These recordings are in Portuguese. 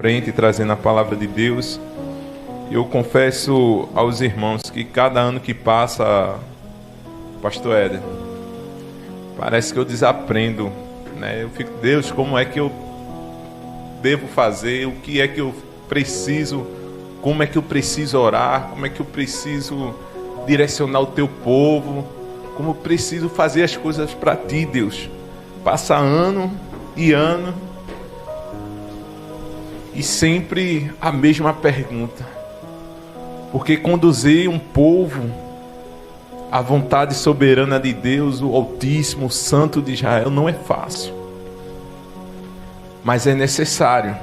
frente, trazendo a palavra de Deus. Eu confesso aos irmãos que cada ano que passa, Pastor Éder, parece que eu desaprendo, né? Eu fico, Deus, como é que eu devo fazer? O que é que eu preciso? Como é que eu preciso orar? Como é que eu preciso direcionar o teu povo? Como eu preciso fazer as coisas para ti, Deus? Passa ano e ano e sempre a mesma pergunta. Porque conduzir um povo à vontade soberana de Deus, o Altíssimo, o Santo de Israel, não é fácil. Mas é necessário.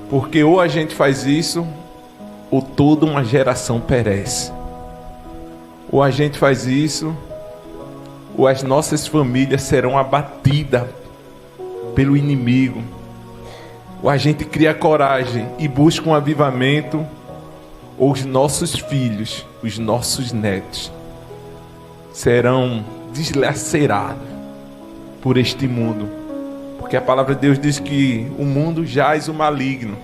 Porque ou a gente faz isso, ou toda uma geração perece. Ou a gente faz isso, ou as nossas famílias serão abatidas pelo inimigo. Ou a gente cria coragem e busca um avivamento, ou os nossos filhos, os nossos netos serão deslacerados por este mundo. Porque a palavra de Deus diz que o mundo jaz o maligno.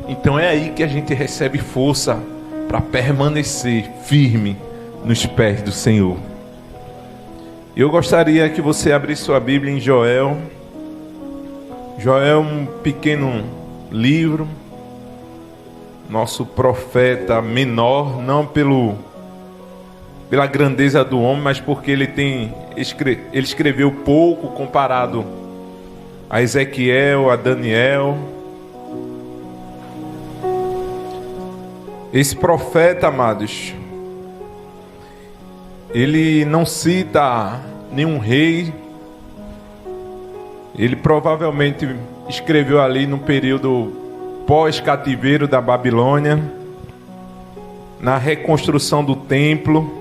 Então é aí que a gente recebe força para permanecer firme nos pés do Senhor. Eu gostaria que você abrisse sua Bíblia em Joel. Joel é um pequeno livro, nosso profeta menor, não pela grandeza do homem, mas porque ele escreveu pouco comparado a Ezequiel, a Daniel. Esse profeta, amados, ele não cita nenhum rei. Ele provavelmente escreveu ali no período pós-cativeiro da Babilônia, na reconstrução do templo.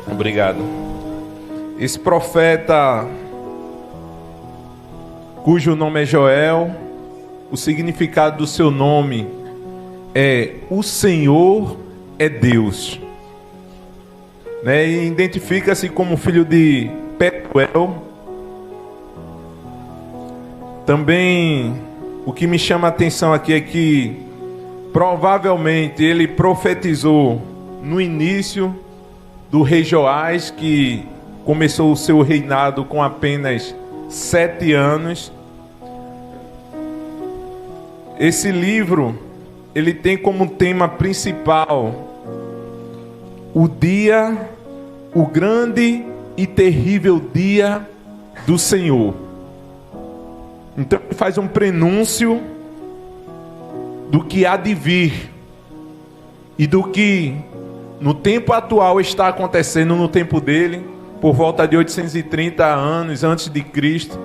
Obrigado. Esse profeta, cujo nome é Joel, o significado do seu nome é o Senhor é Deus, né? E identifica-se como filho de Petuel. Também o que me chama a atenção aqui é que provavelmente ele profetizou no início do rei Joás, que começou o seu reinado com apenas 7 anos. Esse livro, ele tem como tema principal o grande e terrível dia do Senhor. Então ele faz um prenúncio do que há de vir e do que no tempo atual está acontecendo no tempo dele, por volta de 830 anos antes de Cristo.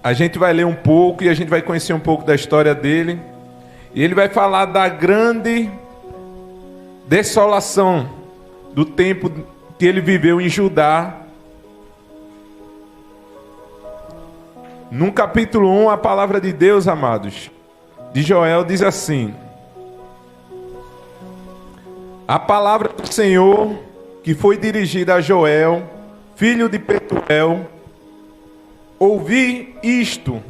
A gente vai ler um pouco e a gente vai conhecer um pouco da história dele. E ele vai falar da grande desolação do tempo que ele viveu em Judá. No capítulo 1, a palavra de Deus, amados, de Joel diz assim: a palavra do Senhor que foi dirigida a Joel, filho de Petuel, ouvi isto,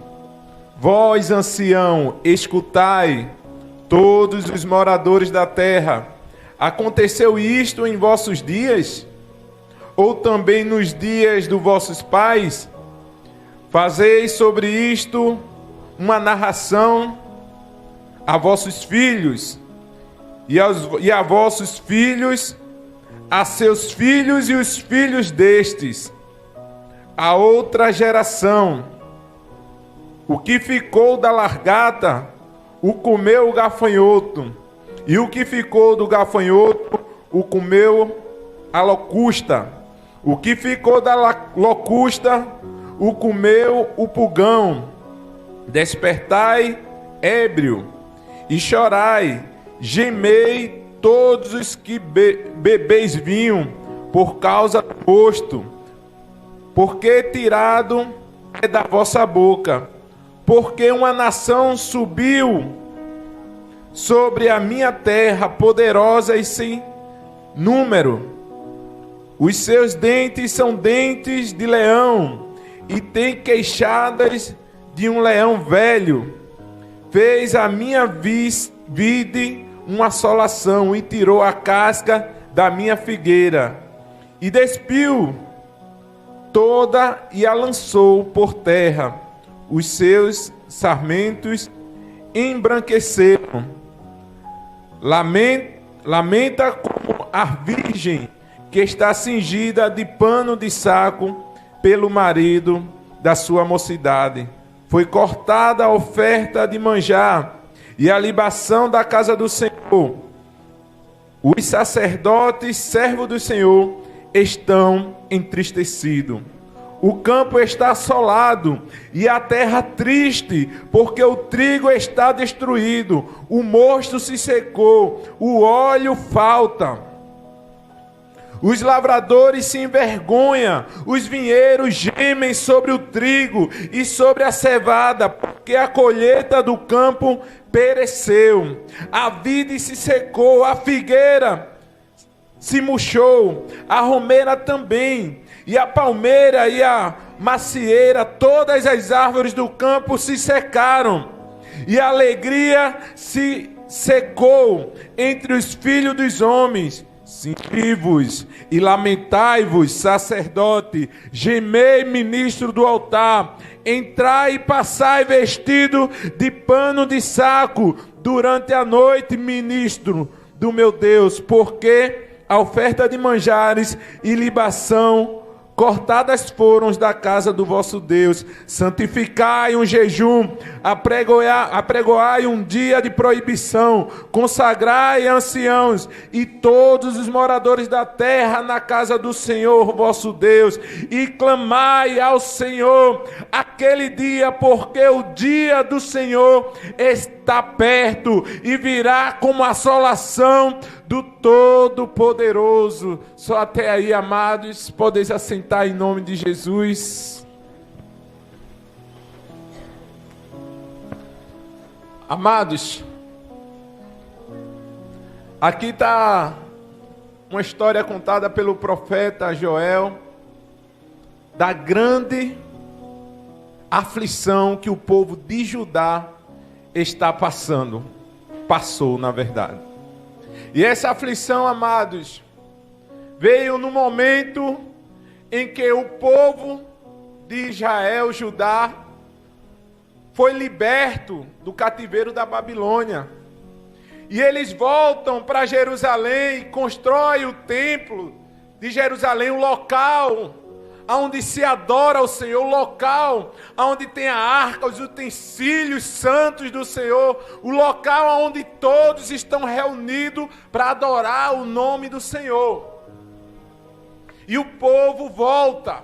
vós ancião, escutai, todos os moradores da terra, aconteceu isto em vossos dias? Ou também nos dias dos vossos pais? Fazeis sobre isto uma narração a vossos filhos, e a vossos filhos, a seus filhos e os filhos destes, a outra geração. O que ficou da largata, o comeu o gafanhoto, e o que ficou do gafanhoto, o comeu a locusta. O que ficou da locusta, o comeu o pulgão. Despertai, ébrio, e chorai, gemei todos os que bebeis vinho, por causa do gosto, porque tirado é da vossa boca. Porque uma nação subiu sobre a minha terra, poderosa e sem número. Os seus dentes são dentes de leão, e tem queixadas de um leão velho. Fez a minha vide uma assolação e tirou a casca da minha figueira e despiu toda e a lançou por terra. Os seus sarmentos embranqueceram. Lamenta como a virgem que está cingida de pano de saco pelo marido da sua mocidade. Foi cortada a oferta de manjar e a libação da casa do Senhor. Os sacerdotes, servos do Senhor, estão entristecidos. O campo está assolado e a terra triste, porque o trigo está destruído, o mosto se secou, o óleo falta. Os lavradores se envergonham, os vinheiros gemem sobre o trigo e sobre a cevada, porque a colheita do campo pereceu. A vide se secou, a figueira se murchou, a romeira também, e a palmeira e a macieira, todas as árvores do campo se secaram, e a alegria se secou entre os filhos dos homens. Senti-vos e lamentai-vos, sacerdote, gemei, ministro do altar, entrai e passai vestido de pano de saco durante a noite, ministro do meu Deus, porque a oferta de manjares e libação cortadas foram da casa do vosso Deus. Santificai um jejum, apregoai um dia de proibição, consagrai anciãos e todos os moradores da terra na casa do Senhor vosso Deus, e clamai ao Senhor aquele dia, porque o dia do Senhor está perto e virá como assolação do Todo-Poderoso. Só até aí, amados, podeis assentar em nome de Jesus. Amados, aqui está uma história contada pelo profeta Joel da grande aflição que o povo de Judá está passou, na verdade. E essa aflição, amados, veio no momento em que o povo de Israel, Judá, foi liberto do cativeiro da Babilônia. E eles voltam para Jerusalém e constroem o templo de Jerusalém, um local onde se adora ao Senhor, o local onde tem a arca, os utensílios santos do Senhor, o local onde todos estão reunidos para adorar o nome do Senhor. E o povo volta.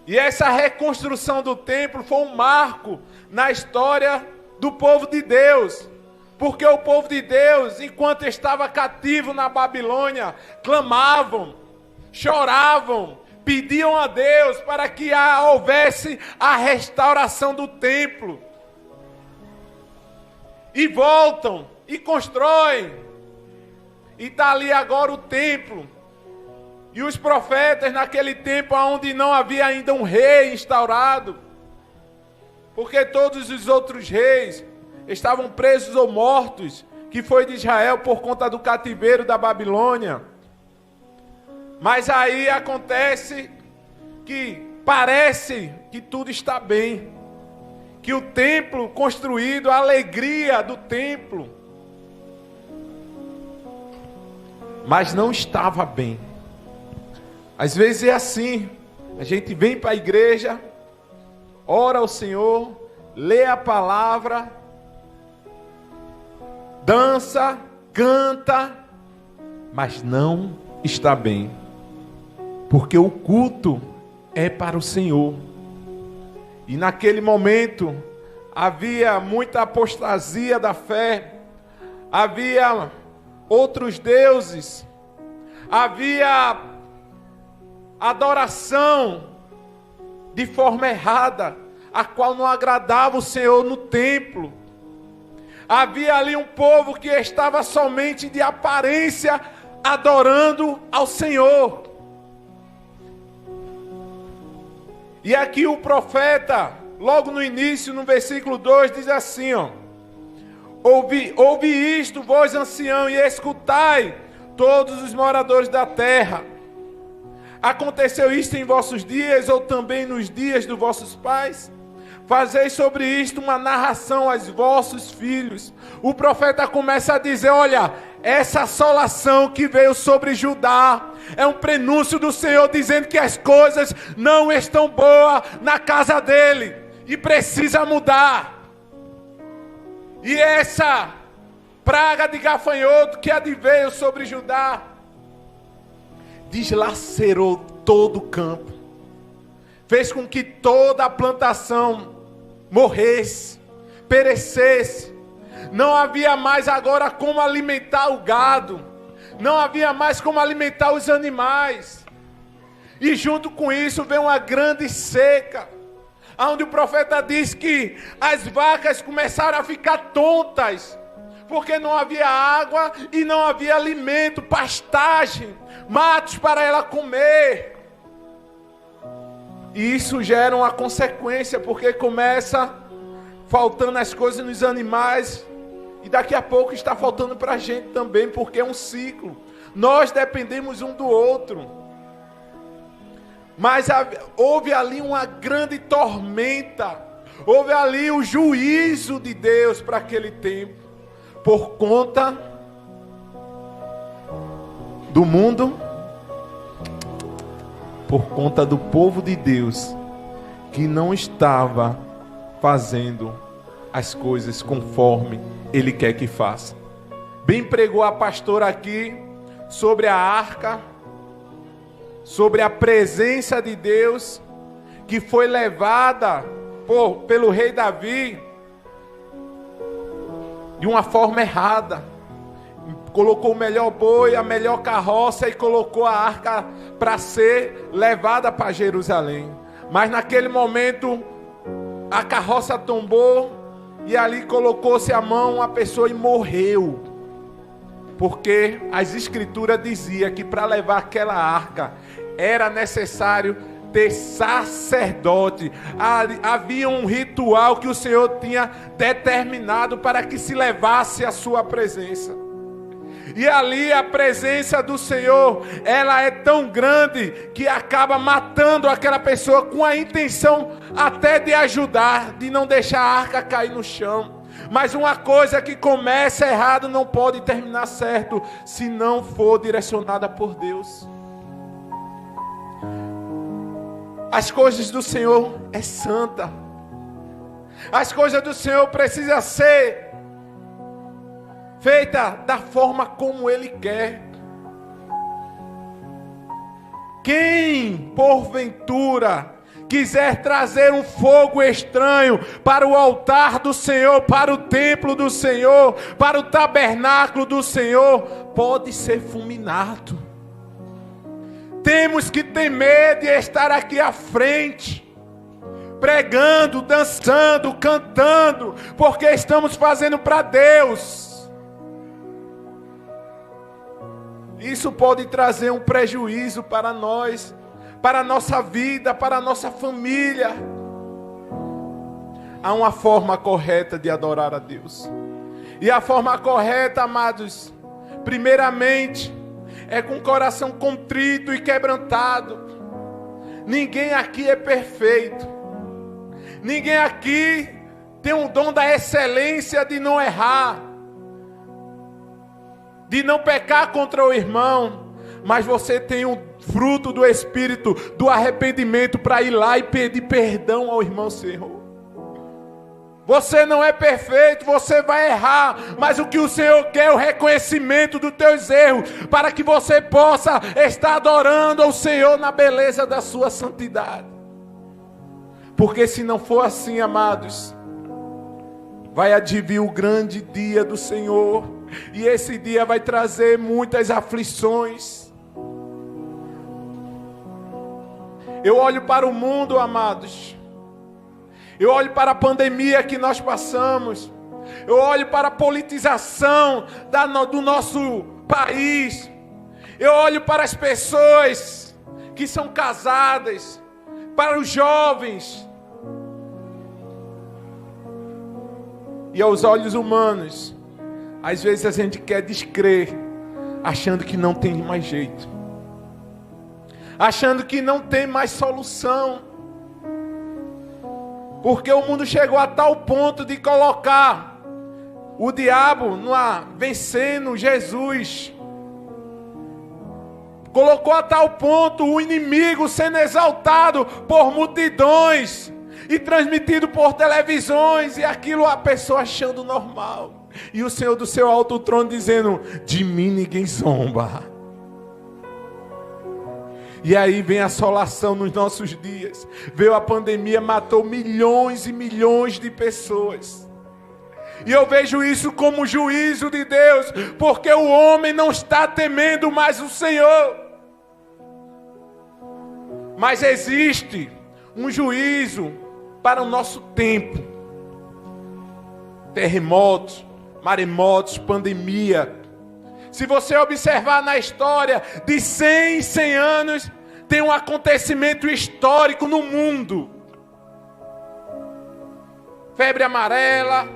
E essa reconstrução do templo foi um marco na história do povo de Deus. Porque o povo de Deus, enquanto estava cativo na Babilônia, clamavam, choravam, pediam a Deus para que houvesse a restauração do templo. E voltam e constroem. E está ali agora o templo. E os profetas naquele tempo onde não havia ainda um rei instaurado. Porque todos os outros reis estavam presos ou mortos, que foi de Israel por conta do cativeiro da Babilônia. Mas aí acontece que parece que tudo está bem, que o templo construído, a alegria do templo, mas não estava bem. Às vezes é assim, a gente vem para a igreja, ora ao Senhor, lê a palavra, dança, canta, mas não está bem. Porque o culto é para o Senhor. E naquele momento havia muita apostasia da fé, havia outros deuses, havia adoração de forma errada, a qual não agradava o Senhor no templo. Havia ali um povo que estava somente de aparência adorando ao Senhor. E aqui o profeta, logo no início, no versículo 2, diz assim, ó: ouvi isto, vós ancião, e escutai, todos os moradores da terra. Aconteceu isto em vossos dias, ou também nos dias dos vossos pais? Fazei sobre isto uma narração aos vossos filhos. O profeta começa a dizer: olha, essa assolação que veio sobre Judá é um prenúncio do Senhor dizendo que as coisas não estão boas na casa dele e precisa mudar. E essa praga de gafanhoto que adveio sobre Judá deslacerou todo o campo, fez com que toda a plantação morresse, perecesse. Não havia mais agora como alimentar o gado, não havia mais como alimentar os animais. E junto com isso veio uma grande seca, onde o profeta diz que as vacas começaram a ficar tontas, porque não havia água e não havia alimento, pastagem, matos para ela comer. E isso gera uma consequência, porque começa faltando as coisas nos animais, e daqui a pouco está faltando para a gente também, porque é um ciclo. Nós dependemos um do outro. Mas houve ali uma grande tormenta, houve ali o juízo de Deus para aquele tempo, por conta do mundo, por conta do povo de Deus, que não estava fazendo as coisas conforme Ele quer que faça. Bem pregou a pastora aqui sobre a arca, sobre a presença de Deus, que foi levada pelo rei Davi de uma forma errada. Colocou o melhor boi, a melhor carroça, e colocou a arca para ser levada para Jerusalém. Mas naquele momento a carroça tombou, e ali colocou-se a mão uma pessoa e morreu. Porque as escrituras diziam que para levar aquela arca era necessário ter sacerdote. Havia um ritual que o Senhor tinha determinado para que se levasse a sua presença. E ali a presença do Senhor, ela é tão grande que acaba matando aquela pessoa com a intenção até de ajudar, de não deixar a arca cair no chão. Mas uma coisa que começa errado não pode terminar certo se não for direcionada por Deus. As coisas do Senhor é santa. As coisas do Senhor precisam ser feita da forma como Ele quer. Quem, porventura, quiser trazer um fogo estranho para o altar do Senhor, para o templo do Senhor, para o tabernáculo do Senhor, pode ser fulminado. Temos que temer de estar aqui à frente, pregando, dançando, cantando, porque estamos fazendo para Deus. Isso pode trazer um prejuízo para nós, para a nossa vida, para a nossa família. Há uma forma correta de adorar a Deus. E a forma correta, amados, primeiramente, é com o coração contrito e quebrantado. Ninguém aqui é perfeito. Ninguém aqui tem o dom da excelência de não errar, de não pecar contra o irmão, mas você tem o fruto do Espírito, do arrependimento, para ir lá e pedir perdão ao irmão Senhor. Você não é perfeito, você vai errar, mas o que o Senhor quer é o reconhecimento dos teus erros, para que você possa estar adorando ao Senhor na beleza da sua santidade. Porque se não for assim, amados, vai advir o grande dia do Senhor, e esse dia vai trazer muitas aflições. Eu olho para o mundo, amados. Eu olho para a pandemia que nós passamos. Eu olho para a politização do nosso país. Eu olho para as pessoas que são casadas, para os jovens. E aos olhos humanos, às vezes a gente quer descrer, achando que não tem mais jeito, achando que não tem mais solução, porque o mundo chegou a tal ponto de colocar o diabo vencendo Jesus. Colocou a tal ponto o inimigo sendo exaltado por multidões e transmitido por televisões, e aquilo a pessoa achando normal. E o Senhor do seu alto trono dizendo: de mim ninguém zomba. E aí vem a assolação nos nossos dias. Veio a pandemia, matou milhões e milhões de pessoas. E eu vejo isso como juízo de Deus, porque o homem não está temendo mais o Senhor. Mas existe um juízo para o nosso tempo. Terremotos, maremotos, pandemia. Se você observar na história, de 100 em 100 anos, tem um acontecimento histórico no mundo. Febre amarela,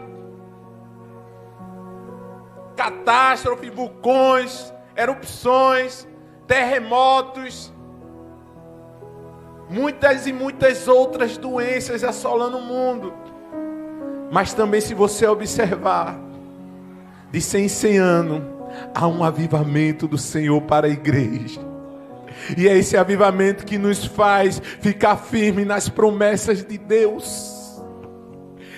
catástrofe, vulcões, erupções, terremotos, muitas e muitas outras doenças assolando o mundo. Mas também, se você observar, de 100 em 100 anos, há um avivamento do Senhor para a igreja. E é esse avivamento que nos faz ficar firme nas promessas de Deus.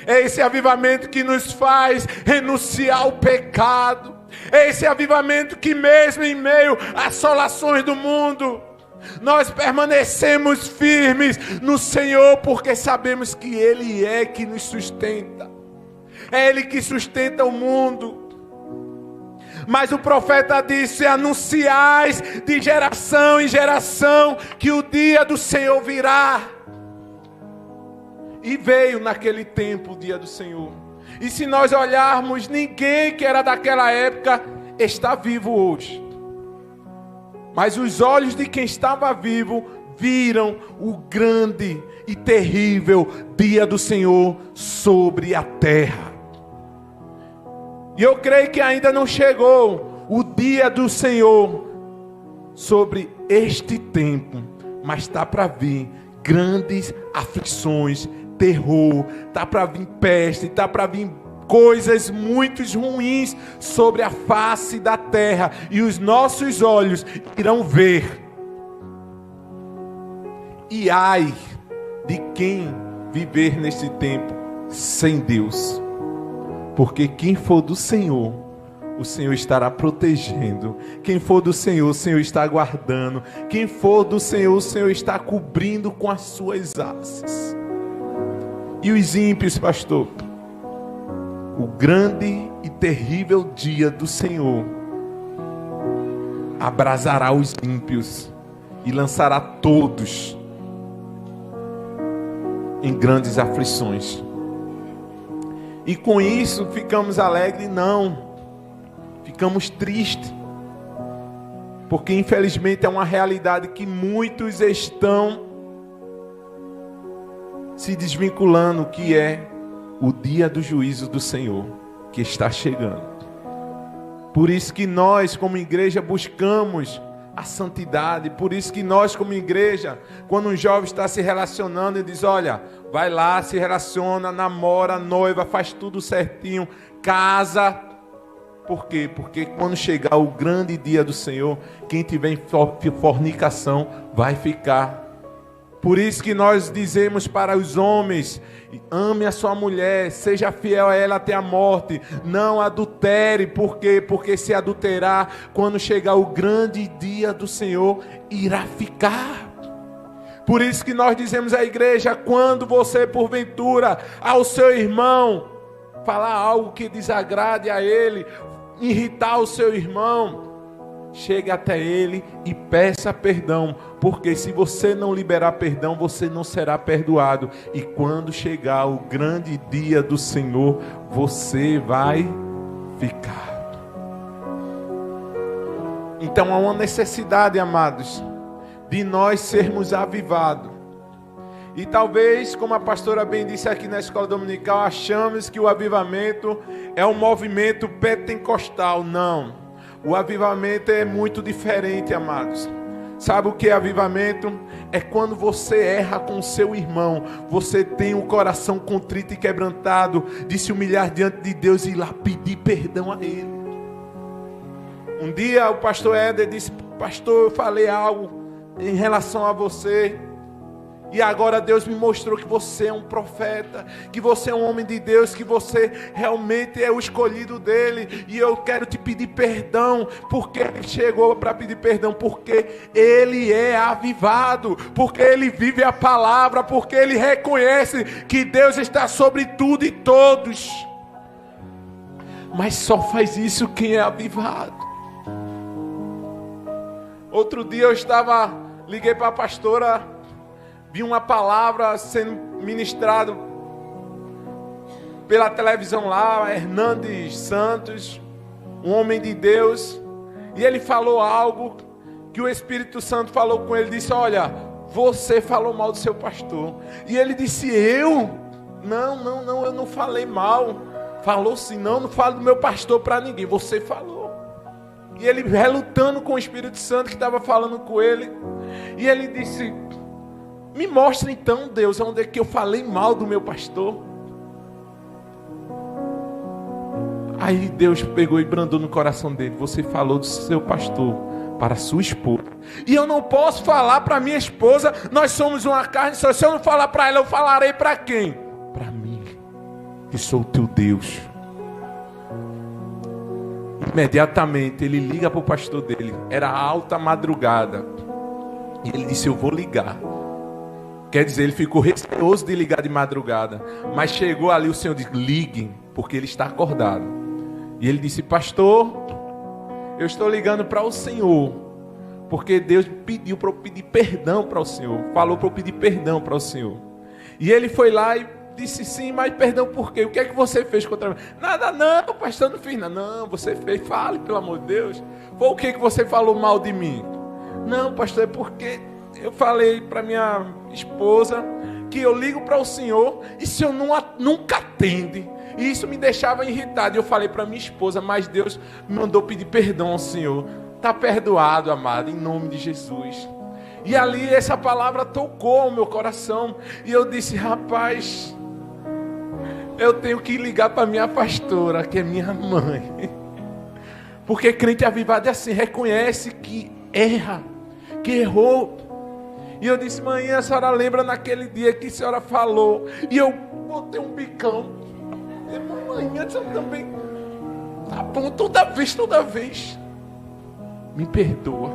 É esse avivamento que nos faz renunciar ao pecado. É esse avivamento que, mesmo em meio às assolações do mundo, nós permanecemos firmes no Senhor, porque sabemos que Ele é que nos sustenta. É Ele que sustenta o mundo. Mas o profeta disse: anunciais de geração em geração que o dia do Senhor virá. E veio naquele tempo o dia do Senhor. E se nós olharmos, ninguém que era daquela época está vivo hoje. Mas os olhos de quem estava vivo viram o grande e terrível dia do Senhor sobre a terra. E eu creio que ainda não chegou o dia do Senhor sobre este tempo, mas está para vir grandes aflições, terror, está para vir peste, está para vir coisas muito ruins sobre a face da terra, e os nossos olhos irão ver. E ai de quem viver nesse tempo sem Deus. Porque quem for do Senhor, o Senhor estará protegendo. Quem for do Senhor, o Senhor está guardando. Quem for do Senhor, o Senhor está cobrindo com as suas asas. E os ímpios, pastor? O grande e terrível dia do Senhor abrasará os ímpios e lançará todos em grandes aflições. E com isso ficamos alegres? Não. Ficamos tristes. Porque infelizmente é uma realidade que muitos estão se desvinculando, que é o dia do juízo do Senhor, que está chegando. Por isso que nós, como igreja, buscamos a santidade. Por isso que nós, como igreja, quando um jovem está se relacionando e diz: olha, vai lá, se relaciona, namora, noiva, faz tudo certinho, casa. Por quê? Porque quando chegar o grande dia do Senhor, quem tiver em fornicação vai ficar. Por isso que nós dizemos para os homens: ame a sua mulher, seja fiel a ela até a morte, não adultere. Por quê? Porque se adulterar, quando chegar o grande dia do Senhor, irá ficar. Por isso que nós dizemos à igreja: quando você porventura ao seu irmão falar algo que desagrade a ele, irritar o seu irmão, chegue até ele e peça perdão, porque se você não liberar perdão, você não será perdoado. E quando chegar o grande dia do Senhor, você vai ficar. Então há uma necessidade, amados, de nós sermos avivados. E talvez, como a pastora bem disse aqui na escola dominical, achamos que o avivamento é um movimento pentecostal. Não. O avivamento é muito diferente, amados. Sabe o que é avivamento? É quando você erra com o seu irmão. Você tem o coração contrito e quebrantado de se humilhar diante de Deus e ir lá pedir perdão a Ele. Um dia o pastor Éder disse: pastor, eu falei algo em relação a você. E agora Deus me mostrou que você é um profeta, que você é um homem de Deus, que você realmente é o escolhido dele. E eu quero te pedir perdão. Porque ele chegou para pedir perdão? Porque ele é avivado, porque ele vive a palavra, porque ele reconhece que Deus está sobre tudo e todos. Mas só faz isso quem é avivado. Outro dia liguei para a pastora, vi uma palavra sendo ministrada pela televisão lá, Hernandes Santos, um homem de Deus, e ele falou algo que o Espírito Santo falou com ele, disse: olha, você falou mal do seu pastor. E ele disse: eu? Não, eu não falei mal. Falou sim, não falo do meu pastor para ninguém, você falou. E ele relutando com o Espírito Santo que estava falando com ele, e ele disse: me mostra então, Deus, onde é que eu falei mal do meu pastor. Aí Deus pegou e brandou no coração dele: você falou do seu pastor para a sua esposa. E eu não posso falar para minha esposa, nós somos uma carne só. Se eu não falar para ela, eu falarei para quem? Para mim, que sou o teu Deus. Imediatamente ele liga para o pastor dele. Era alta madrugada. E ele disse: eu vou ligar. Quer dizer, ele ficou receoso de ligar de madrugada. Mas chegou ali, o Senhor disse: ligue, porque ele está acordado. E ele disse: pastor, eu estou ligando para o Senhor, porque Deus pediu para eu pedir perdão para o Senhor. Falou para eu pedir perdão para o Senhor. E ele foi lá e disse: sim, mas perdão por quê? O que é que você fez contra mim? Nada, não, pastor, não fiz nada. Não, você fez, fale, pelo amor de Deus. Foi o que você falou mal de mim? Não, pastor, é porque eu falei para minha esposa que eu ligo para o Senhor e o Senhor nunca atende. E isso me deixava irritado. E eu falei para minha esposa, mas Deus me mandou pedir perdão ao Senhor. Está perdoado, amado, em nome de Jesus. E ali essa palavra tocou o meu coração. E eu disse: rapaz, eu tenho que ligar para minha pastora, que é minha mãe. Porque crente avivado é assim, reconhece que erra, que errou. E eu disse: mãe, a senhora lembra naquele dia que a senhora falou? E eu botei um bicão. E mãe, a senhora também. Tá bom, toda vez. Me perdoa.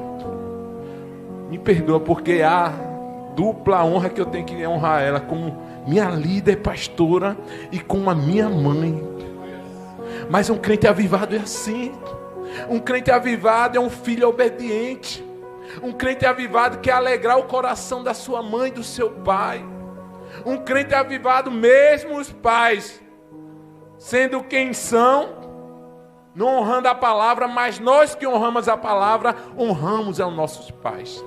Me perdoa, porque a dupla honra que eu tenho que honrar ela como minha líder, pastora, e como a minha mãe. Mas um crente avivado é assim. Um crente avivado é um filho obediente. Um crente avivado quer alegrar o coração da sua mãe e do seu pai. Um crente avivado, mesmo os pais sendo quem são, não honrando a palavra, mas nós que honramos a palavra, honramos aos nossos pais.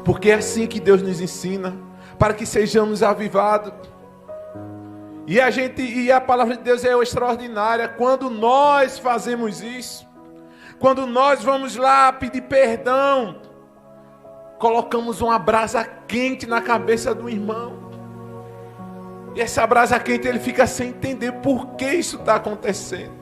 Porque é assim que Deus nos ensina, para que sejamos avivados. E a palavra de Deus é extraordinária. Quando nós fazemos isso, quando nós vamos lá pedir perdão, colocamos uma brasa quente na cabeça do irmão. E essa brasa quente, ele fica sem entender por que isso está acontecendo.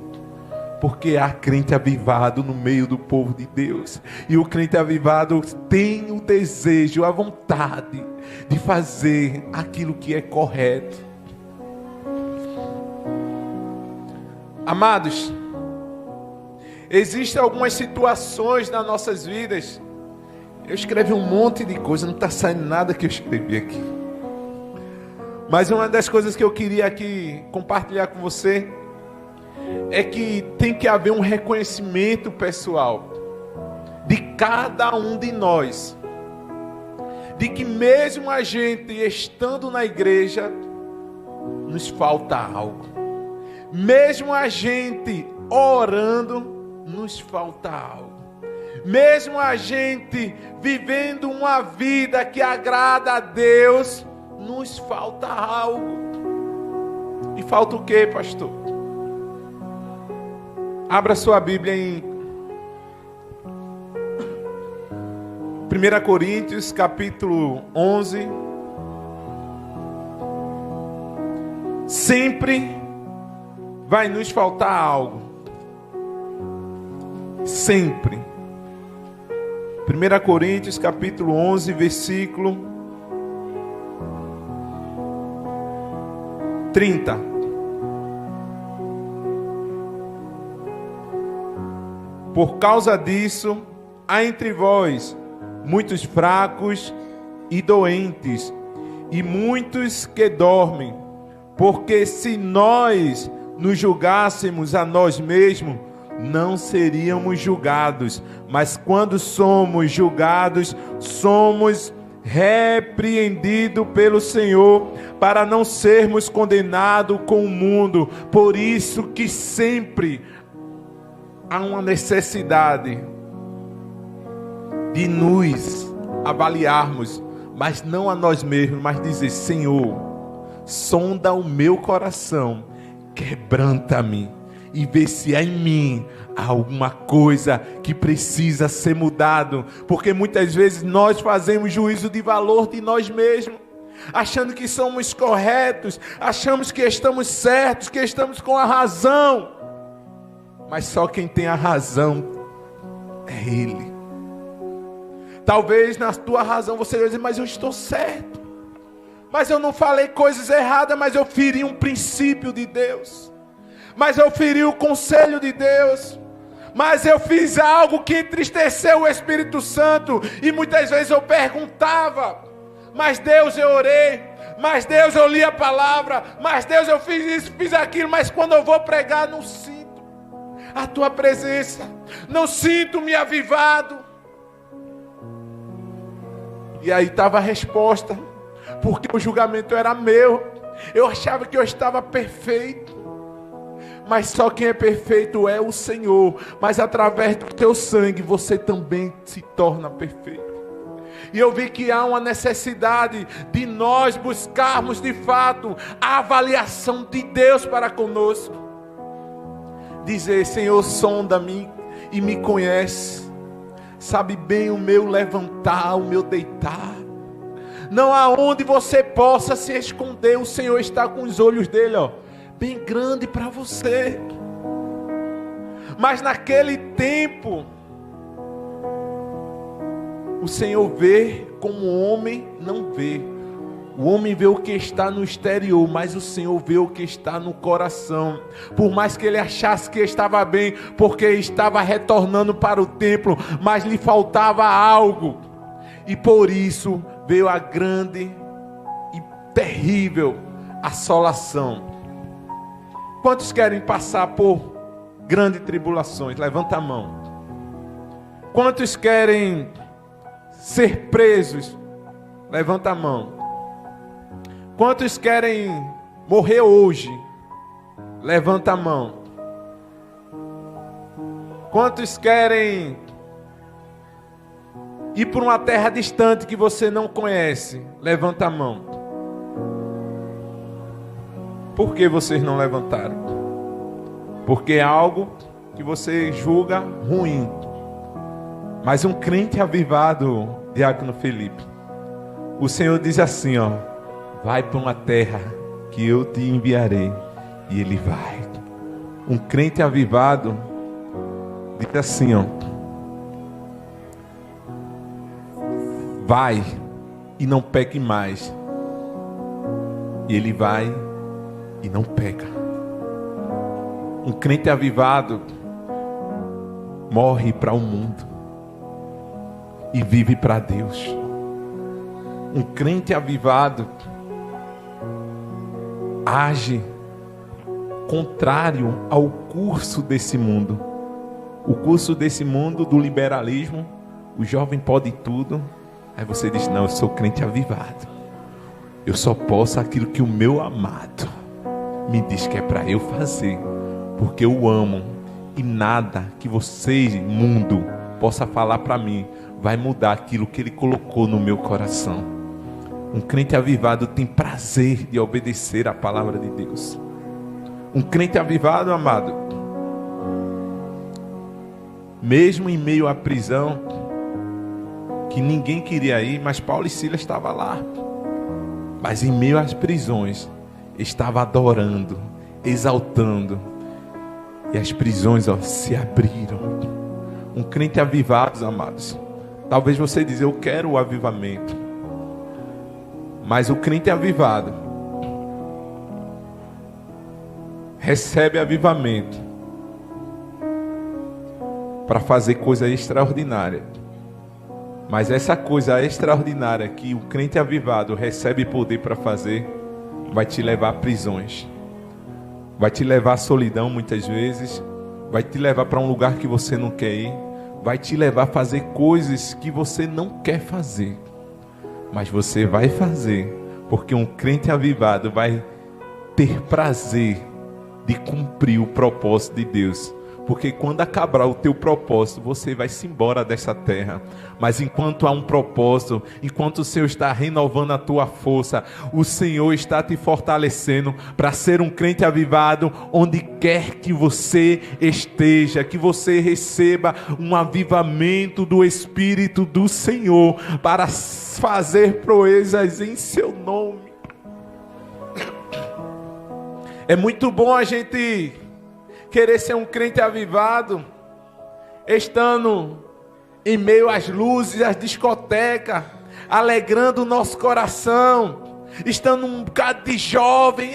Porque há crente avivado no meio do povo de Deus. E o crente avivado tem o desejo, a vontade de fazer aquilo que é correto. Amados, existem algumas situações nas nossas vidas. Eu escrevi um monte de coisa, não está saindo nada que eu escrevi aqui. Mas uma das coisas que eu queria aqui compartilhar com você é que tem que haver um reconhecimento pessoal de cada um de nós, de que mesmo a gente estando na igreja, nos falta algo. Mesmo a gente orando, nos falta algo. mesmo a gente vivendo uma vida que agrada a Deus, nos falta algo. E falta o quê, pastor? Abra sua Bíblia em 1 Coríntios, capítulo 11. Sempre vai nos faltar algo. Sempre. 1 Coríntios, capítulo 11, versículo 30. Por causa disso, há entre vós muitos fracos e doentes, e muitos que dormem, porque se nós nos julgássemos a nós mesmos, não seríamos julgados, mas quando somos julgados, somos repreendidos pelo Senhor, para não sermos condenados com o mundo. Por isso que sempre há uma necessidade de nos avaliarmos, mas não a nós mesmos, mas dizer: Senhor, sonda o meu coração, quebranta-me e vê se há em mim alguma coisa que precisa ser mudado, porque muitas vezes nós fazemos juízo de valor de nós mesmos, achando que somos corretos, achamos que estamos certos, que estamos com a razão, mas só quem tem a razão é Ele. Talvez na tua razão você vai dizer: mas eu estou certo, mas eu não falei coisas erradas, mas eu feri um princípio de Deus, mas eu feri o conselho de Deus, mas eu fiz algo que entristeceu o Espírito Santo. E muitas vezes eu perguntava: mas Deus, eu orei, mas Deus, eu li a palavra, mas Deus, eu fiz isso, fiz aquilo, mas quando eu vou pregar, não sinto a tua presença, não sinto-me avivado. E aí estava a resposta, porque o julgamento era meu, eu achava que eu estava perfeito, mas só quem é perfeito é o Senhor, mas através do teu sangue você também se torna perfeito. E eu vi que há uma necessidade de nós buscarmos de fato a avaliação de Deus para conosco, dizer: Senhor, sonda-me e me conhece, sabe bem o meu levantar, o meu deitar. Não há onde você possa se esconder. O Senhor está com os olhos dele, bem grande para você. Mas naquele tempo, o Senhor vê como o homem não vê. O homem vê o que está no exterior, mas o Senhor vê o que está no coração. Por mais que ele achasse que estava bem, porque estava retornando para o templo, mas lhe faltava algo. E por isso veio a grande e terrível assolação. Quantos querem passar por grandes tribulações? Levanta a mão. Quantos querem ser presos? Levanta a mão. Quantos querem morrer hoje? Levanta a mão. Quantos querem ir para uma terra distante que você não conhece? Levanta a mão. Por que vocês não levantaram? Porque é algo que você julga ruim. Mas um crente avivado, Diácono Felipe, o Senhor diz assim, vai para uma terra que eu te enviarei. E ele vai. Um crente avivado diz assim, vai e não peque mais. E ele vai e não peca. Um crente avivado morre para o mundo e vive para Deus. Um crente avivado age contrário ao curso desse mundo. O curso desse mundo do liberalismo, o jovem pode tudo. Aí você diz, não, eu sou crente avivado. Eu só posso aquilo que o meu amado me diz que é para eu fazer, porque eu amo. E nada que vocês, mundo, possa falar para mim, vai mudar aquilo que Ele colocou no meu coração. Um crente avivado tem prazer de obedecer a palavra de Deus. Um crente avivado, amado, mesmo em meio à prisão, que ninguém queria ir, mas Paulo e Silas estavam lá. Mas em meio às prisões, estava adorando, exaltando, e as prisões se abriram. Um crente avivado, amados. Talvez você diga, eu quero o avivamento. Mas o crente avivado recebe avivamento para fazer coisa extraordinária. Mas essa coisa extraordinária que o crente avivado recebe poder para fazer, vai te levar a prisões. Vai te levar à solidão muitas vezes. Vai te levar para um lugar que você não quer ir. Vai te levar a fazer coisas que você não quer fazer. Mas você vai fazer, porque um crente avivado vai ter prazer de cumprir o propósito de Deus. Porque quando acabar o teu propósito, você vai se embora dessa terra. Mas enquanto há um propósito, enquanto o Senhor está renovando a tua força, o Senhor está te fortalecendo para ser um crente avivado onde quer que você esteja, que você receba um avivamento do Espírito do Senhor para fazer proezas em seu nome. É muito bom a gente querer ser um crente avivado, estando em meio às luzes, às discotecas, alegrando o nosso coração, estando um bocado de jovem.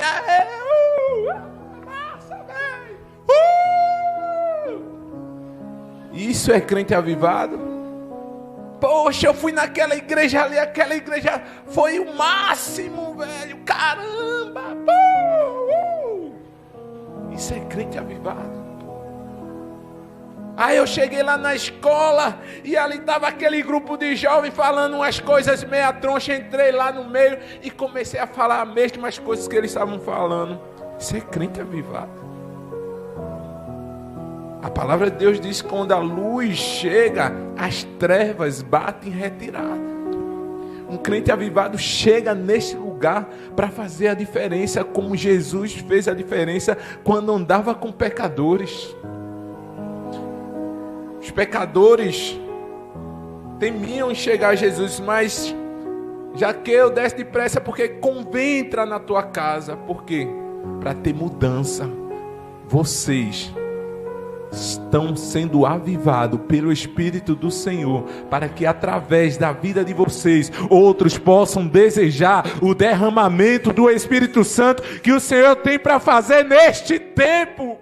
Isso é crente avivado? Poxa, eu fui naquela igreja ali, aquela igreja foi o máximo, velho, caramba. Isso é crente avivado. Aí eu cheguei lá na escola e ali estava aquele grupo de jovens falando umas coisas meia troncha. Entrei lá no meio e comecei a falar as mesmas coisas que eles estavam falando. Isso é crente avivado. A palavra de Deus diz que quando a luz chega, as trevas batem em retirada. Um crente avivado chega nesse lugar para fazer a diferença, como Jesus fez a diferença quando andava com pecadores. Os pecadores temiam em chegar a Jesus, mas Zaqueu, desce depressa, porque convém entrar na tua casa. Por quê? Para ter mudança. Vocês estão sendo avivados pelo Espírito do Senhor, para que através da vida de vocês, outros possam desejar o derramamento do Espírito Santo que o Senhor tem para fazer neste tempo.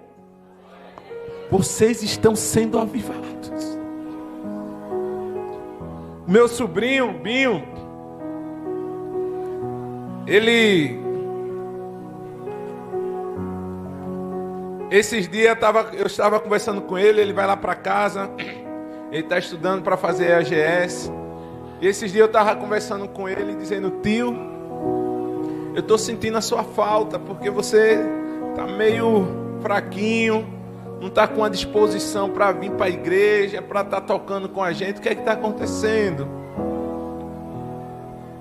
Vocês estão sendo avivados. Meu sobrinho, Binho, esses dias eu estava conversando com ele. Ele vai lá para casa, ele está estudando para fazer a AGS. E esses dias eu estava conversando com ele, dizendo: tio, eu estou sentindo a sua falta, porque você está meio fraquinho, não está com a disposição para vir para a igreja, para estar tocando com a gente. O que é que está acontecendo?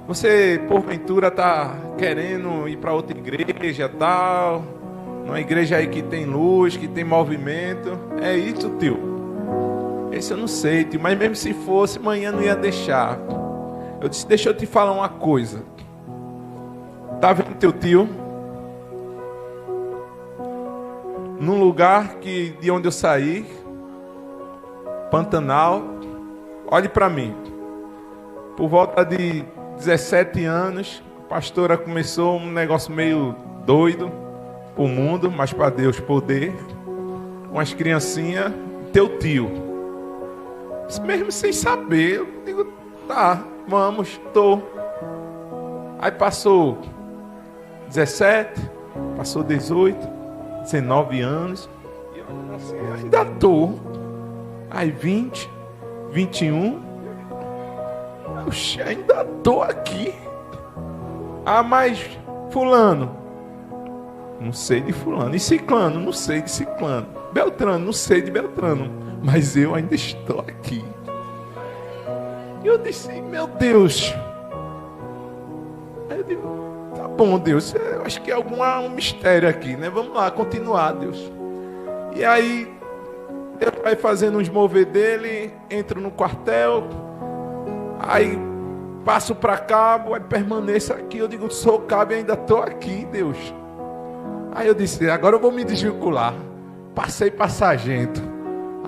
Você, porventura, está querendo ir para outra igreja, tal? Uma igreja aí que tem luz, que tem movimento. É isso, tio? Esse eu não sei, tio. Mas mesmo se fosse, amanhã não ia deixar. Eu disse: deixa eu te falar uma coisa. Tá vendo teu tio? Num lugar de onde eu saí, Pantanal. Olhe para mim. Por volta de 17 anos, a pastora começou um negócio meio doido para o mundo, mas para Deus poder. Umas criancinhas, teu tio. Mesmo sem saber, eu digo: tá, vamos, tô. Aí passou 17, passou 18, 19 anos, e eu assim, ainda tô. Aí 20, 21, oxe, ainda tô aqui. Ah, mas fulano, não sei de fulano. E ciclano, não sei de ciclano. Beltrano, não sei de Beltrano. mas eu ainda estou aqui. E eu disse, meu Deus. Aí eu digo, tá bom, Deus, eu acho que é um mistério aqui, né? Vamos lá, continuar, Deus. E aí, Deus vai fazendo uns mover dele, entro no quartel, aí passo para cabo, aí permaneço aqui. Eu digo, sou cabo e ainda estou aqui, Deus. Aí eu disse, agora eu vou me desvincular. Passei para sargento.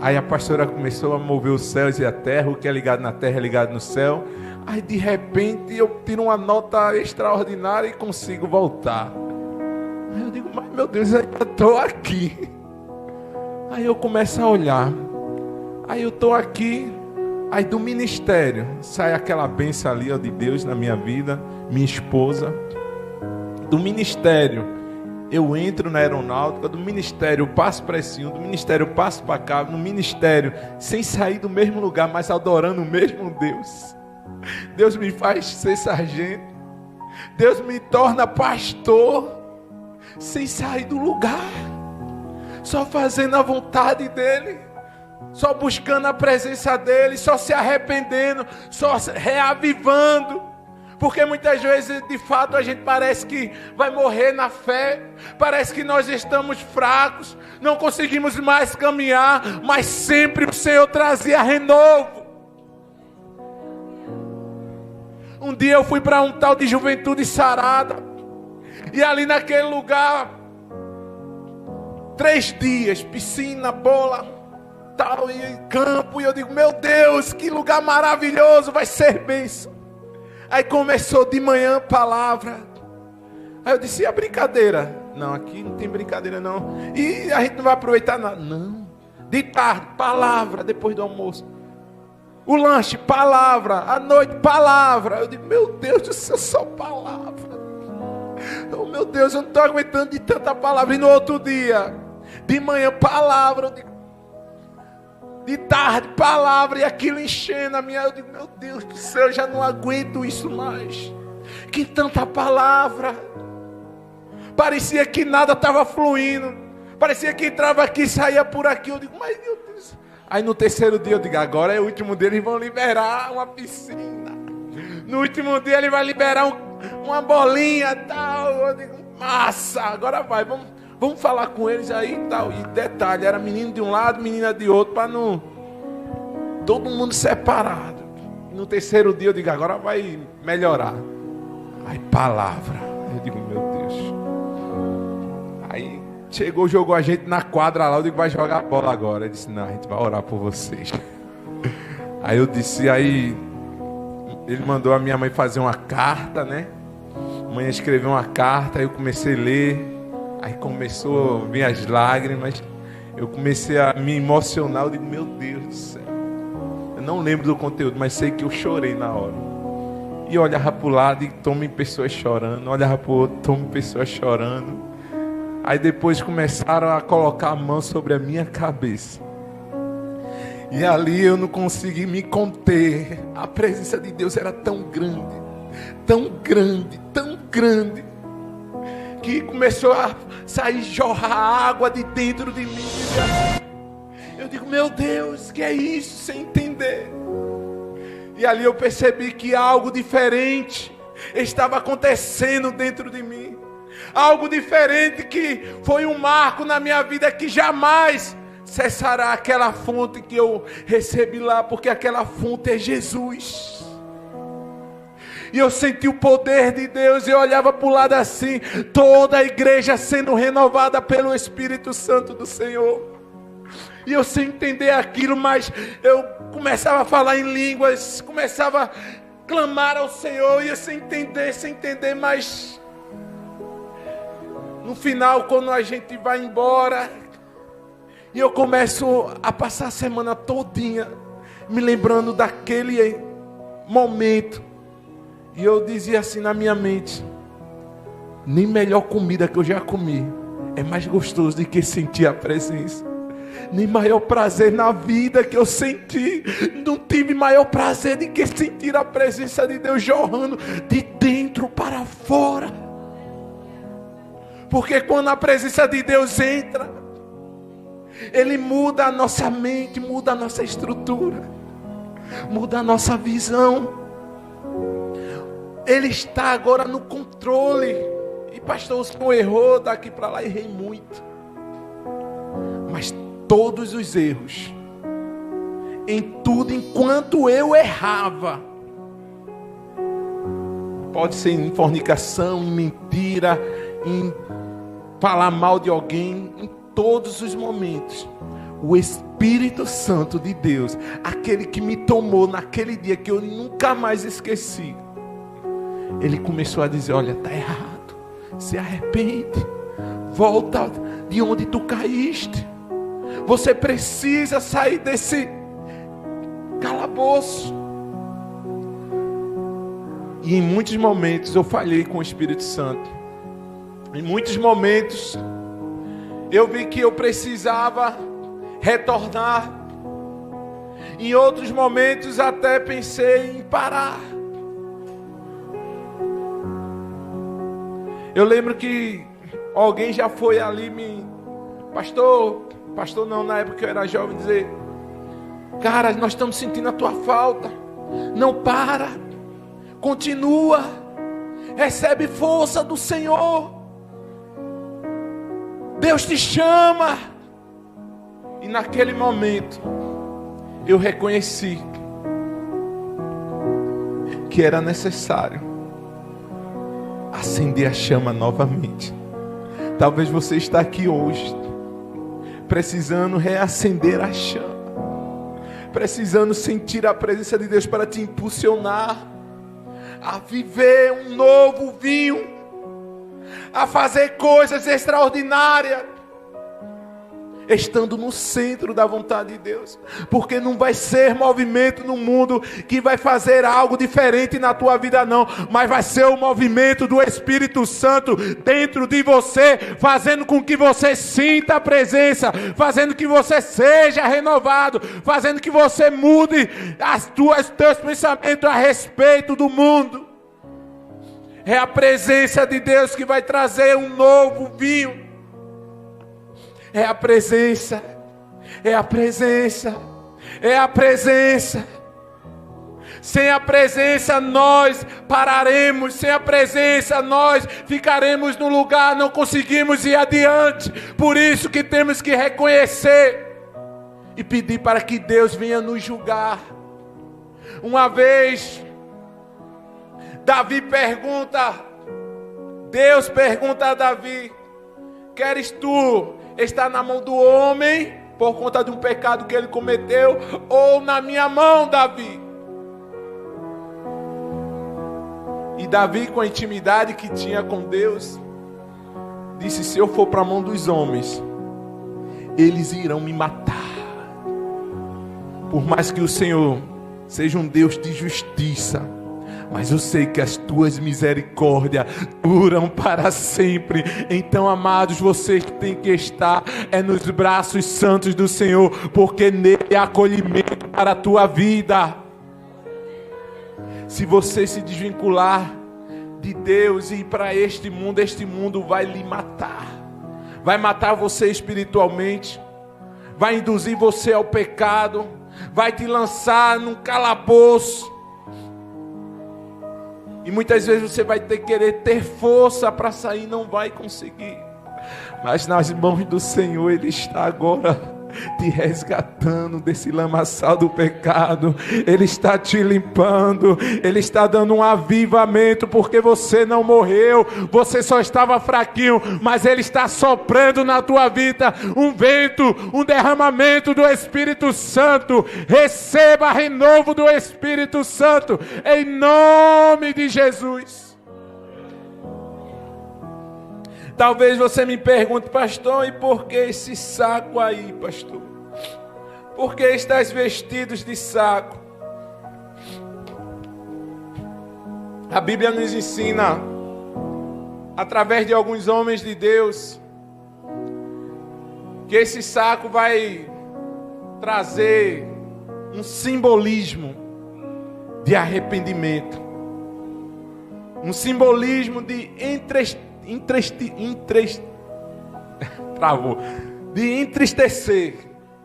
Aí a pastora começou a mover os céus e a terra, o que é ligado na terra é ligado no céu. Aí de repente eu tiro uma nota extraordinária e consigo voltar. Aí eu digo, mas meu Deus, eu ainda estou aqui. Aí eu começo a olhar. Aí eu estou aqui. Aí do ministério sai aquela bênção ali, ó, de Deus na minha vida, minha esposa. Do ministério eu entro na aeronáutica, do ministério eu passo para esse do ministério eu passo para cá, no ministério sem sair do mesmo lugar, mas adorando o mesmo Deus. Deus me faz ser sargento. Deus me torna pastor sem sair do lugar, só fazendo a vontade dEle, só buscando a presença dEle, só se arrependendo, só reavivando. Porque muitas vezes, de fato, a gente parece que vai morrer na fé, parece que nós estamos fracos, não conseguimos mais caminhar, mas sempre o Senhor trazia renovo. Um dia eu fui para um tal de Juventude Sarada, e ali naquele lugar, 3 dias, piscina, bola, tal, e campo, e eu digo, meu Deus, que lugar maravilhoso, vai ser bênção. Aí começou de manhã palavra. Aí eu disse, e a brincadeira? Não, aqui não tem brincadeira não. E a gente não vai aproveitar nada. Não. De tarde, palavra, depois do almoço. O lanche, palavra. À noite, palavra. Eu digo, meu Deus do céu, só palavra. Oh, meu Deus, eu não estou aguentando de tanta palavra. E no outro dia, de manhã, palavra. Eu digo, de tarde, palavra, e aquilo enchendo a minha. Eu digo, meu Deus do céu, eu já não aguento isso mais. Que tanta palavra. Parecia que nada estava fluindo. Parecia que entrava aqui e saía por aqui. Eu digo, mas meu Deus. Aí no terceiro dia eu digo, agora é o último dia, eles vão liberar uma piscina. No último dia ele vai liberar uma bolinha e tal. Eu digo, massa, agora vai, vamos falar com eles aí e tal. E detalhe, era menino de um lado, menina de outro, para não... todo mundo separado. E no terceiro dia eu digo, agora vai melhorar. Aí palavra. Eu digo, meu Deus. Aí chegou, jogou a gente na quadra lá. Eu digo, vai jogar bola agora. Ele disse, não, a gente vai orar por vocês. Aí eu disse, aí... ele mandou a minha mãe fazer uma carta, né? A mãe escreveu uma carta, aí eu comecei a ler. Aí começou a vir as lágrimas. Eu comecei a me emocionar. Eu digo, meu Deus do céu. Eu não lembro do conteúdo, mas sei que eu chorei na hora. E eu olhava para o lado e tomei pessoas chorando. Olhava para o outro, tomei pessoas chorando. Aí depois começaram a colocar a mão sobre a minha cabeça. E ali eu não consegui me conter. A presença de Deus era tão grande, tão grande, tão grande, que começou a sair, jorrar água de dentro de mim. Eu digo, meu Deus, que é isso? Sem entender. E ali eu percebi que algo diferente estava acontecendo dentro de mim. Algo diferente que foi um marco na minha vida que jamais cessará aquela fonte que eu recebi lá, porque aquela fonte é Jesus. E eu senti o poder de Deus, e eu olhava para o lado assim, toda a igreja sendo renovada pelo Espírito Santo do Senhor. E eu sem entender aquilo, mas eu começava a falar em línguas, começava a clamar ao Senhor, e eu sem entender, mas no final, quando a gente vai embora, e eu começo a passar a semana todinha me lembrando daquele momento. E eu dizia assim na minha mente, nem melhor comida que eu já comi é mais gostoso do que sentir a presença. Nem maior prazer na vida que eu senti, não tive maior prazer do que sentir a presença de Deus jorrando de dentro para fora. Porque quando a presença de Deus entra, Ele muda a nossa mente, muda a nossa estrutura, muda a nossa visão. Ele está agora no controle. E pastor, o senhor errou daqui para lá, errei muito. Mas todos os erros, em tudo, enquanto eu errava, pode ser em fornicação, em mentira, em falar mal de alguém, em todos os momentos, o Espírito Santo de Deus, aquele que me tomou naquele dia que eu nunca mais esqueci, ele começou a dizer: olha, está errado, se arrepende, volta de onde tu caíste, você precisa sair desse calabouço. E em muitos momentos eu falhei com o Espírito Santo. Em muitos momentos eu vi que eu precisava retornar. Em outros momentos até pensei em parar. Eu lembro que alguém já foi ali pastor não, na época que eu era jovem, dizer: cara, nós estamos sentindo a tua falta, não para, continua, recebe força do Senhor, Deus te chama. E naquele momento eu reconheci que era necessário acender a chama novamente. Talvez você está aqui hoje precisando reacender a chama, precisando sentir a presença de Deus para te impulsionar a viver um novo vinho, a fazer coisas extraordinárias, estando no centro da vontade de Deus. Porque não vai ser movimento no mundo que vai fazer algo diferente na tua vida, não, mas vai ser o movimento do Espírito Santo dentro de você, fazendo com que você sinta a presença, fazendo que você seja renovado, fazendo que você mude teus pensamentos a respeito do mundo. É a presença de Deus que vai trazer um novo vinho. É a presença, é a presença, é a presença. Sem a presença nós pararemos, sem a presença nós ficaremos no lugar, não conseguimos ir adiante. Por isso que temos que reconhecer e pedir para que Deus venha nos julgar. Uma vez, Deus pergunta a Davi: queres tu estar na mão do homem por conta de um pecado que ele cometeu, ou na minha mão, Davi? E Davi, com a intimidade que tinha com Deus, disse: se eu for para a mão dos homens, eles irão me matar. Por mais que o Senhor seja um Deus de justiça, mas eu sei que as tuas misericórdias duram para sempre. Então, amados, vocês têm que estar nos braços santos do Senhor, porque nele há acolhimento para a tua vida. Se você se desvincular de Deus e ir para este mundo vai lhe matar. Vai matar você espiritualmente, vai induzir você ao pecado, vai te lançar num calabouço. E muitas vezes você vai querer ter força para sair, não vai conseguir. Mas nas mãos do Senhor Ele está agora te resgatando desse lamaçal do pecado. Ele está te limpando, Ele está dando um avivamento, porque você não morreu, você só estava fraquinho, mas Ele está soprando na tua vida um vento, um derramamento do Espírito Santo. Receba renovo do Espírito Santo, em nome de Jesus. Talvez você me pergunte: pastor, e por que esse saco aí, pastor? Por que estás vestidos de saco? A Bíblia nos ensina, através de alguns homens de Deus, que esse saco vai trazer um simbolismo de arrependimento, um simbolismo de de entristecer.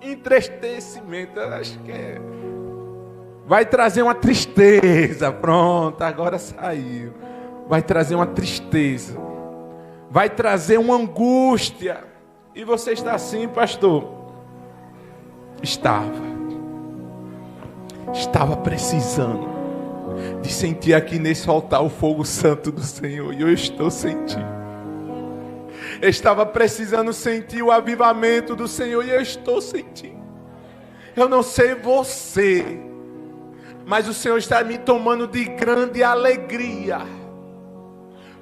Entristecimento, eu acho que vai trazer uma tristeza. Pronto, agora saiu. Vai trazer uma tristeza. Vai trazer uma angústia. E você está assim, pastor? Estava precisando de sentir aqui nesse altar o fogo santo do Senhor. E eu estou sentindo. Estava precisando sentir o avivamento do Senhor. E eu estou sentindo. Eu não sei você, mas o Senhor está me tomando de grande alegria.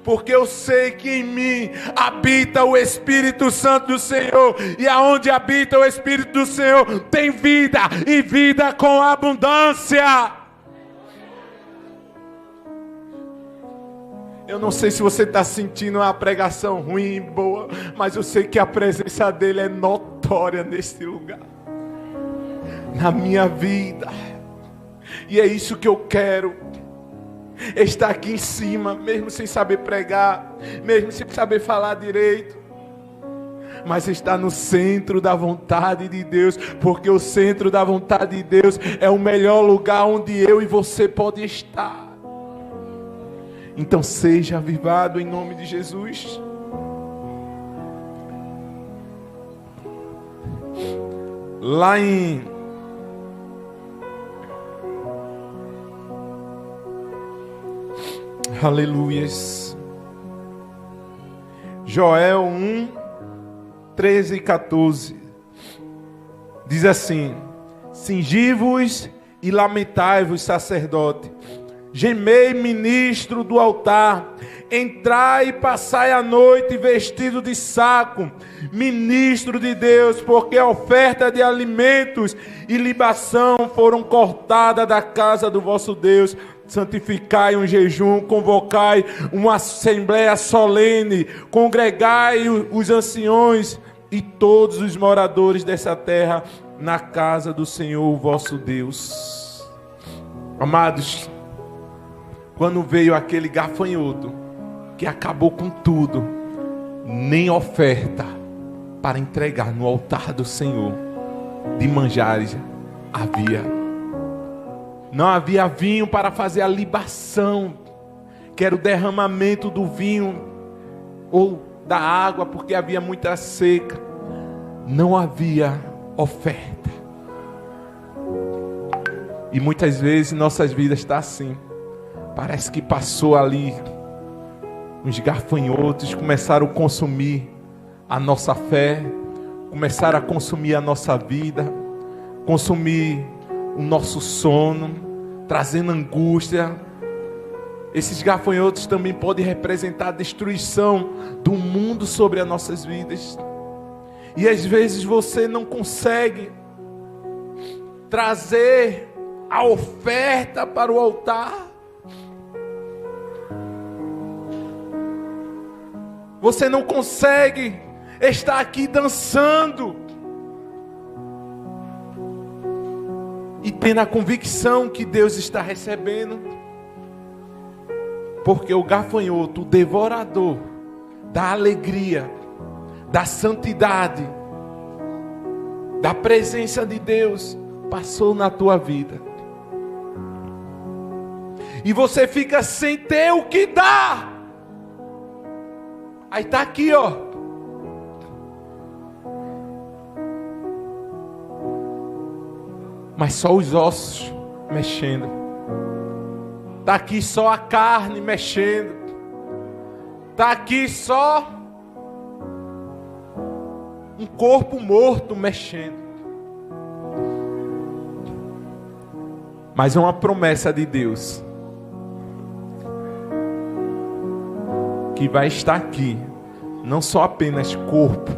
Porque eu sei que em mim habita o Espírito Santo do Senhor. E aonde habita o Espírito do Senhor tem vida, e vida com abundância. Eu não sei se você está sentindo uma pregação ruim, boa, mas eu sei que a presença dele é notória nesse lugar, na minha vida. E é isso que eu quero. Estar aqui em cima, mesmo sem saber pregar, mesmo sem saber falar direito, mas estar no centro da vontade de Deus, porque o centro da vontade de Deus é o melhor lugar onde eu e você pode estar. Então seja avivado em nome de Jesus. Lá em Aleluias. Joel 1, 13 e 14. Diz assim: Cingi-vos e lamentai-vos, sacerdote. Gemei, ministro do altar. Entrai e passai a noite vestido de saco, ministro de Deus, porque a oferta de alimentos e libação foram cortadas da casa do vosso Deus. Santificai um jejum, convocai uma assembleia solene, congregai os anciões e todos os moradores dessa terra na casa do Senhor vosso Deus. Amados, quando veio aquele gafanhoto que acabou com tudo, nem oferta para entregar no altar do Senhor de manjares havia. Não havia vinho para fazer a libação, que era o derramamento do vinho ou da água, porque havia muita seca. Não havia oferta. E muitas vezes nossas vidas estão assim. Parece que passou ali uns gafanhotos, começaram a consumir a nossa fé, começaram a consumir a nossa vida, consumir o nosso sono, trazendo angústia. Esses gafanhotos também podem representar a destruição do mundo sobre as nossas vidas. E às vezes você não consegue trazer a oferta para o altar. Você não consegue estar aqui dançando e tendo a convicção que Deus está recebendo. Porque o gafanhoto, o devorador da alegria, da santidade, da presença de Deus, passou na tua vida. E você fica sem ter o que dar. Aí está aqui, ó. Mas só os ossos mexendo. Está aqui só a carne mexendo. Está aqui só um corpo morto mexendo. Mas é uma promessa de Deus que vai estar aqui, não só apenas corpo,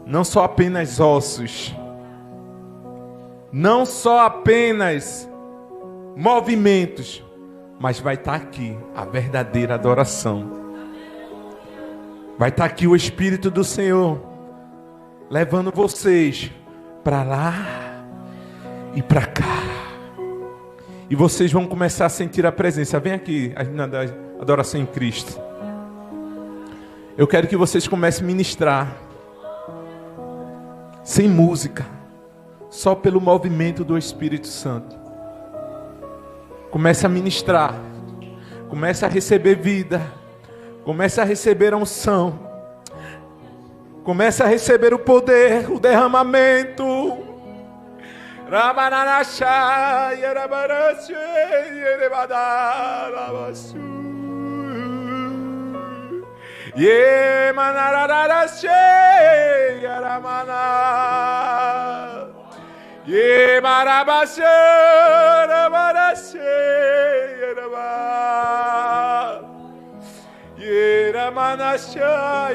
não só apenas ossos, não só apenas movimentos, mas vai estar aqui a verdadeira adoração. Vai estar aqui o Espírito do Senhor levando vocês para lá e para cá. E vocês vão começar a sentir a presença. Vem aqui, a adoração em Cristo. Eu quero que vocês comecem a ministrar sem música, só pelo movimento do Espírito Santo. Comece a ministrar, comece a receber vida, comece a receber a unção, comece a receber o poder, o derramamento. Ye manarara she yaramana ye marabashe rabarashe yaraba ye ramanasha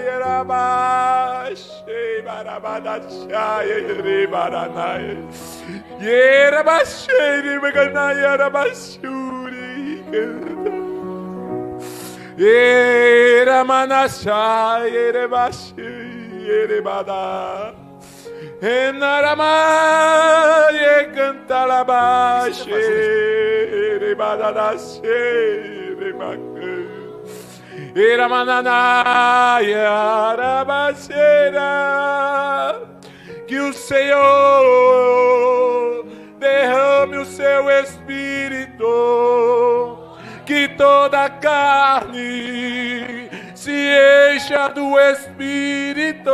yarabashe marabadasha yeribarana ye rabashe ribagana yarabashuri Yere manasha yere bashi yere bada enarama ye canta la bashi yere bada dashe yere maque yere manana yara bashera que o Senhor derrame o seu Espírito, que toda carne se encha do Espírito,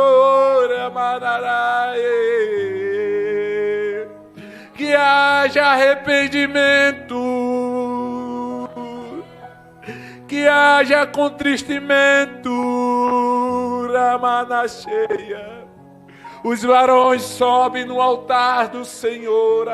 que haja arrependimento, que haja contristimento, Ramana cheia. Os varões sobem no altar do Senhor,